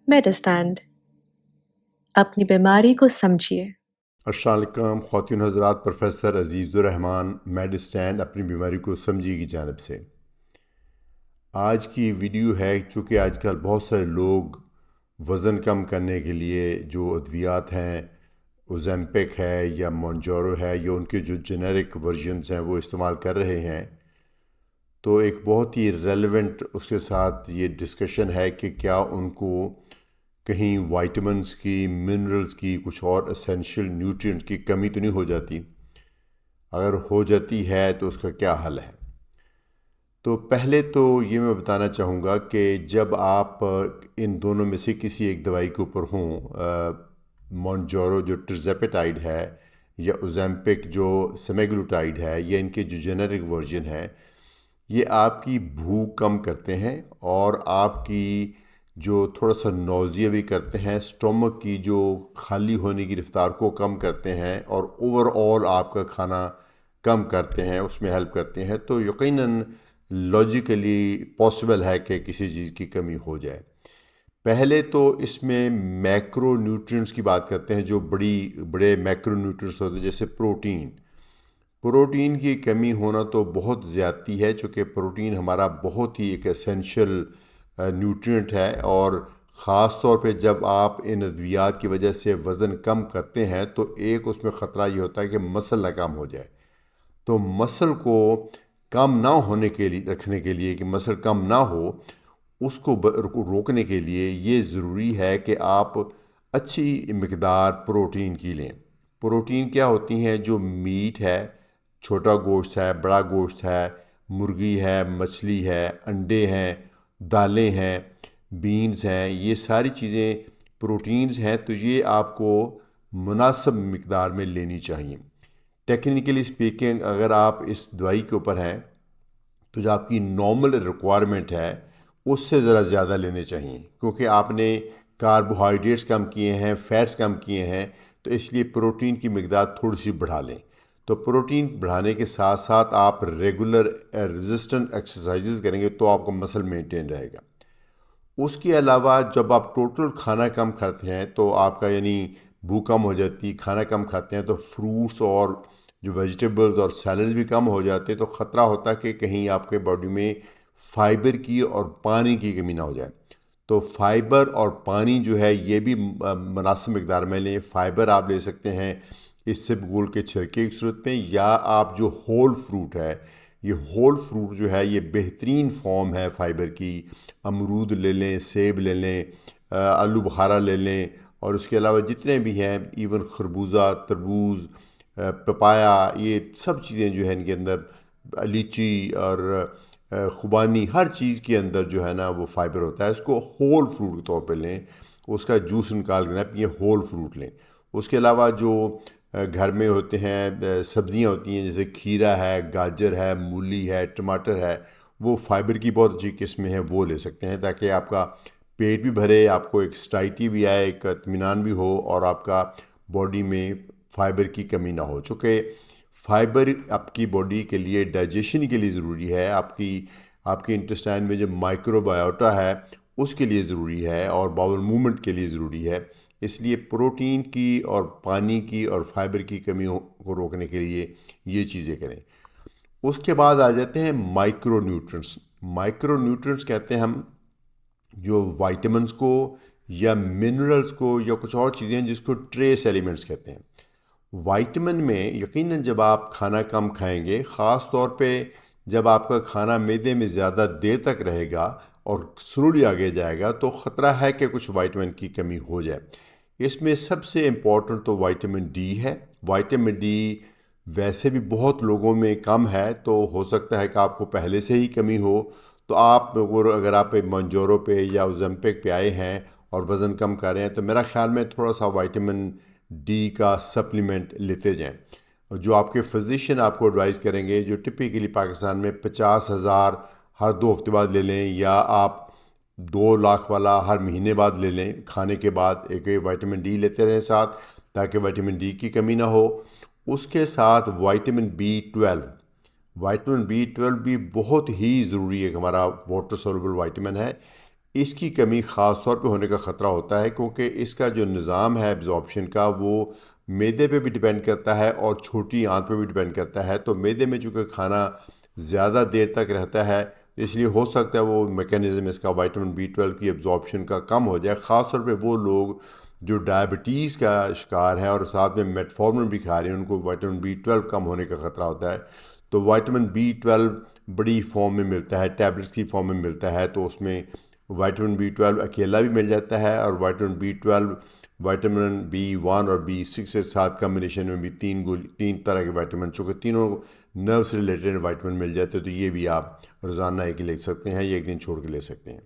मेडिस्टैंड अपनी बीमारी को समझिए। अस्सलाम वालेकुम ख़वातीन हज़रात, प्रोफेसर अज़ीज़ुर्रहमान मेडिस्टैंड अपनी बीमारी को समझिए की जानब से आज की वीडियो है। चूँकि आजकल बहुत सारे लोग वज़न कम करने के लिए जो अद्वियात हैं, ओज़ेम्पिक है या मोंजोरो है या उनके जो जेनेरिक वर्जन्स हैं वो इस्तेमाल कर रहे हैं, तो एक बहुत ही रेलेवेंट उसके साथ ये डिस्कशन है कि क्या उनको कहीं वाइटमिन्स की, मिनरल्स की, कुछ और एसेंशियल न्यूट्रिएंट्स की कमी तो नहीं हो जाती। अगर हो जाती है तो उसका क्या हल है। तो पहले तो ये मैं बताना चाहूँगा कि जब आप इन दोनों में से किसी एक दवाई के ऊपर हों, मोंजोरो जो ट्रिज़ेपेटाइड है या ओज़ेम्पिक जो सेमेग्लूटाइड है या इनके जो जेनेरिक वर्जन है, ये आपकी भूख कम करते हैं और आपकी जो थोड़ा सा नौजिया भी करते हैं, स्टोमक की जो खाली होने की रफ्तार को कम करते हैं और ओवरऑल आपका खाना कम करते हैं, उसमें हेल्प करते हैं। तो यकीनन लॉजिकली पॉसिबल है कि किसी चीज़ की कमी हो जाए। पहले तो इसमें मैक्रो न्यूट्रिएंट्स की बात करते हैं, जो बड़े मैक्रो न्यूट्रिएंट्स होते हैं, जैसे प्रोटीन। प्रोटीन की कमी होना तो बहुत ज़्यादती है, चूँकि प्रोटीन हमारा बहुत ही एक एसेंशियल न्यूट्रिएंट है और ख़ास तौर पे जब आप इन अद्वियात की वजह से वज़न कम करते हैं तो एक उसमें ख़तरा ये होता है कि मसल ना कम हो जाए। तो मसल को कम ना होने के लिए, रखने के लिए कि मसल कम ना हो, उसको रोकने के लिए ये ज़रूरी है कि आप अच्छी मकदार प्रोटीन की लें। प्रोटीन क्या होती हैं? जो मीट है, छोटा गोश्त है, बड़ा गोश्त है, मुर्गी है, मछली है, अंडे हैं, दालें हैं, बीन्स हैं, ये सारी चीज़ें प्रोटीन्स हैं। तो ये आपको मुनासिब मकदार में लेनी चाहिए। टेक्निकली स्पीकिंग, अगर आप इस दवाई के ऊपर हैं तो जो आपकी नॉर्मल रिक्वायरमेंट है उससे ज़रा ज़्यादा लेने चाहिए, क्योंकि आपने कार्बोहाइड्रेट्स कम किए हैं, फैट्स कम किए हैं, तो इसलिए प्रोटीन की मकदार थोड़ी सी बढ़ा लें। तो प्रोटीन बढ़ाने के साथ साथ आप रेगुलर रेजिस्टेंट एक्सरसाइजेज करेंगे तो आपका मसल मेंटेन रहेगा। उसके अलावा जब आप टोटल खाना कम खाते हैं तो आपका यानी भूख कम हो जाती, खाना कम खाते हैं तो फ्रूट्स और जो वेजिटेबल्स और सैलड्स भी कम हो जाते हैं, तो ख़तरा होता है कि कहीं आपके बॉडी में फ़ाइबर की और पानी की कमी ना हो जाए। तो फ़ाइबर और पानी जो है ये भी मुनासिब मकदार में लें। फ़ाइबर आप ले सकते हैं इसबगोल के छिलके की सूरत में, या आप जो होल फ्रूट है, ये होल फ्रूट जो है ये बेहतरीन फॉर्म है फ़ाइबर की। अमरूद ले लें, सेब ले लें, आलू बुखारा ले लें, और उसके अलावा जितने भी हैं, इवन खरबूजा, तरबूज, पपाया, ये सब चीज़ें जो है इनके अंदर, लीची और खुबानी, हर चीज़ के अंदर जो है ना वो फ़ाइबर होता है। इसको होल फ्रूट के तौर पे लें, उसका जूस निकाल के ना पिए, होल फ्रूट लें। उसके अलावा जो घर में होते हैं सब्ज़ियाँ होती हैं, जैसे खीरा है, गाजर है, मूली है, टमाटर है, वो फ़ाइबर की बहुत अच्छी किस्में हैं, वो ले सकते हैं, ताकि आपका पेट भी भरे, आपको एक स्टाइटी भी आए, एक इत्मीनान भी हो और आपका बॉडी में फ़ाइबर की कमी ना हो। चूँकि फ़ाइबर आपकी बॉडी के लिए, डाइजेशन के लिए ज़रूरी है, आपके इंटेस्टाइन में जो माइक्रोबायोटा है उसके लिए ज़रूरी है और बाउल मूवमेंट के लिए ज़रूरी है। इसलिए प्रोटीन की और पानी की और फाइबर की कमी को रोकने के लिए ये चीज़ें करें। उसके बाद आ जाते हैं माइक्रो न्यूट्रिएंट्स। माइक्रो न्यूट्रिएंट्स कहते हैं हम जो वाइटामिन्स को या मिनरल्स को या कुछ और चीज़ें जिसको ट्रेस एलिमेंट्स कहते हैं। विटामिन में यकीनन जब आप खाना कम खाएंगे, ख़ास तौर पे जब आपका खाना मैदे में ज़्यादा देर तक रहेगा और स्लोली आगे जाएगा, तो ख़तरा है कि कुछ विटामिन की कमी हो जाए। इसमें सबसे इम्पॉर्टेंट तो विटामिन डी है। विटामिन डी वैसे भी बहुत लोगों में कम है, तो हो सकता है कि आपको पहले से ही कमी हो। तो आप अगर आप मंजोरो पे या ओज़ेम्पिक पे आए हैं और वज़न कम कर रहे हैं, तो मेरा ख्याल में थोड़ा सा विटामिन डी का सप्लीमेंट लेते जाएं। और जो आपके फिजिशियन आपको एडवाइस करेंगे, जो टिपिकली पाकिस्तान में 50,000 हर 2 हफ्ते बाद ले लें, या आप 2 लाख वाला हर महीने बाद ले लें, खाने के बाद एक विटामिन डी लेते रहें साथ, ताकि विटामिन डी की कमी ना हो। उसके साथ विटामिन बी 12 भी बहुत ही ज़रूरी है, हमारा वाटर सोल्युबल विटामिन है। इसकी कमी ख़ास तौर पे होने का ख़तरा होता है, क्योंकि इसका जो निज़ाम है एब्ज़ॉर्प्शन का वो मैदे पे भी डिपेंड करता है और छोटी आंत पे भी डिपेंड करता है। तो मैदे में चूँकि खाना ज़्यादा देर तक रहता है, इसलिए हो सकता है वो मैकेनिज़्म इसका विटामिन B12 की एब्ज़ॉर्प्शन का कम हो जाए। ख़ास तौर पे वो लोग जो डायबिटीज़ का शिकार है और साथ में मेटफॉर्मिन भी खा रहे हैं, उनको विटामिन B12 कम होने का ख़तरा होता है। तो विटामिन B12 बड़ी फॉर्म में मिलता है, टैबलेट्स की फॉर्म में मिलता है, तो उसमें विटामिन B12 अकेला भी मिल जाता है और विटामिन B12 विटामिन B1 और B6 के साथ कम्बिनेशन में भी तीन तरह के विटामिन, चूँकि तीनों नर्व से रिलेटेड विटामिन मिल जाते हैं, तो ये भी आप रोज़ाना एक ले सकते हैं या एक दिन छोड़ के ले सकते हैं।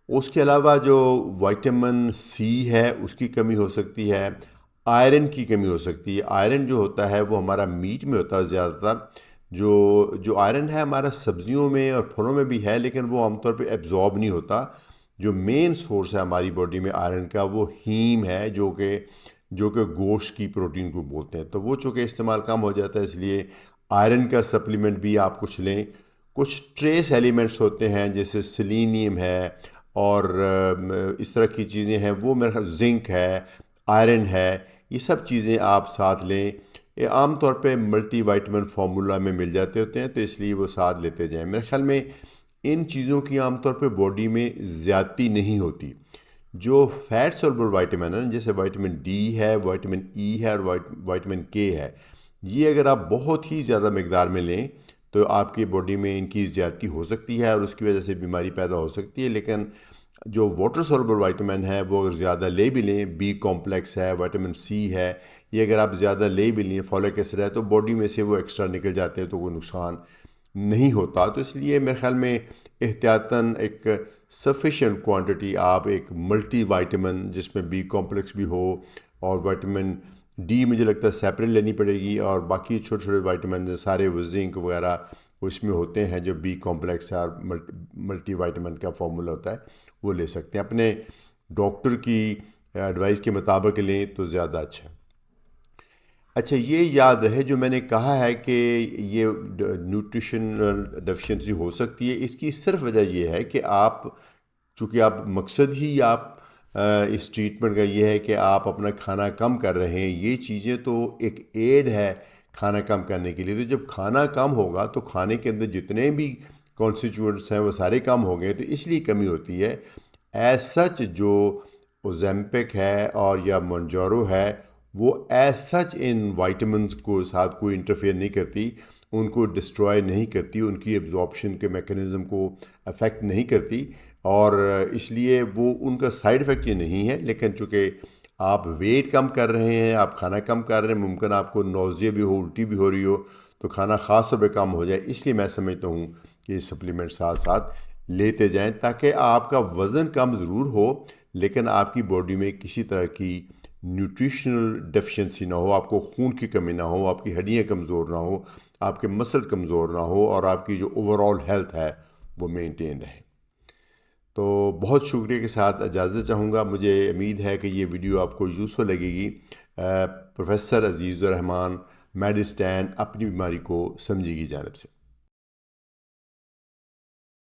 उसके अलावा जो विटामिन C है उसकी कमी हो सकती है, आयरन की कमी हो सकती है। आयरन जो होता है वो हमारा मीट में होता है ज़्यादातर। जो आयरन है हमारा सब्जियों में और फलों में भी है, लेकिन वो आमतौर पे एब्जॉर्ब नहीं होता। जो मेन सोर्स है हमारी बॉडी में आयरन का वो हीम है, जो कि गोश्त की प्रोटीन को बोलते हैं। तो वो चूँकि इस्तेमाल कम हो जाता है, इसलिए आयरन का सप्लीमेंट भी आप कुछ लें। कुछ ट्रेस एलिमेंट्स होते हैं जैसे सेलेनियम है और इस तरह की चीज़ें हैं, वो मेरा ख्याल जिंक है, आयरन है, ये सब चीज़ें आप साथ लें। ये आम तौर पे मल्टी विटामिन फार्मूला में मिल जाते होते हैं, तो इसलिए वो साथ लेते जाएं। मेरे ख्याल में इन चीज़ों की आम तौर पे बॉडी में ज़्यादती नहीं होती। जो फैट सॉल्युबल विटामिन है, जैसे विटामिन D है, विटामिन E है और विटामिन K है, ये अगर आप बहुत ही ज़्यादा मकदार में लें तो आपकी बॉडी में इनकी ज़्यादती हो सकती है और उसकी वजह से बीमारी पैदा हो सकती है। लेकिन जो वाटर सॉल्युबल विटामिन है वो अगर ज़्यादा ले भी लें, B कॉम्प्लेक्स है, विटामिन C है, ये अगर आप ज़्यादा ले भी लें, फॉलिक एसिड है, तो बॉडी में से वो एक्स्ट्रा निकल जाते हैं, तो कोई नुकसान नहीं होता। तो इसलिए मेरे ख्याल में एहतियातन एक सफिशेंट क्वांटिटी आप एक मल्टी विटामिन जिसमें B कॉम्प्लेक्स भी हो और विटामिन D मुझे लगता है सेपरेट लेनी पड़ेगी, और बाकी छोटे छोटे विटामिन सारे वो जिंक वगैरह उसमें होते हैं, जो B कॉम्प्लेक्स है और मल्टी विटामिन का फॉर्मूला होता है, वो ले सकते हैं। अपने डॉक्टर की एडवाइस के मुताबिक लें तो ज़्यादा अच्छा है। अच्छा, ये याद रहे जो मैंने कहा है कि ये न्यूट्रिशनल डेफिशिएंसी हो सकती है, इसकी सिर्फ वजह ये है कि चूँकि आप मकसद ही इस ट्रीटमेंट का ये है कि आप अपना खाना कम कर रहे हैं। ये चीज़ें तो एक एड है खाना कम करने के लिए। तो जब खाना कम होगा तो खाने के अंदर जितने भी कॉन्स्टिट्यूएंट्स हैं वो सारे कम हो गए, तो इसलिए कमी होती है। एज सच जो ओज़ेम्पिक है और या मोंजारो है, वो एज सच इन वाइटामिन को साथ कोई इंटरफेयर नहीं करती, उनको डिस्ट्रॉय नहीं करती, उनकी एब्जॉर्प्शन के मैकेनिज़्म को अफेक्ट नहीं करती, और इसलिए वो उनका साइड इफ़ेक्ट ये नहीं है। लेकिन चूँकि आप वेट कम कर रहे हैं, आप खाना कम कर रहे हैं, मुमकिन आपको नौज़िया भी हो, उल्टी भी हो रही हो, तो खाना ख़ास तौर पे कम हो जाए। इसलिए मैं समझता हूँ कि ये सप्लीमेंट साथ साथ लेते जाएं, ताकि आपका वज़न कम ज़रूर हो लेकिन आपकी बॉडी में किसी तरह की न्यूट्रिशनल डेफिशिएंसी ना हो, आपको खून की कमी ना हो, आपकी हड्डियाँ कमज़ोर ना हो, आपके मसल कमज़ोर ना हो, और आपकी जो ओवरऑल हेल्थ है वो मेंटेन रहे। तो बहुत शुक्रिया के साथ इजाज़त चाहूँगा। मुझे उम्मीद है कि ये वीडियो आपको यूज़फुल लगेगी। प्रोफेसर अजीज़ुर रहमान, मेडिस्टैंड, अपनी बीमारी को समझी की जानिब से।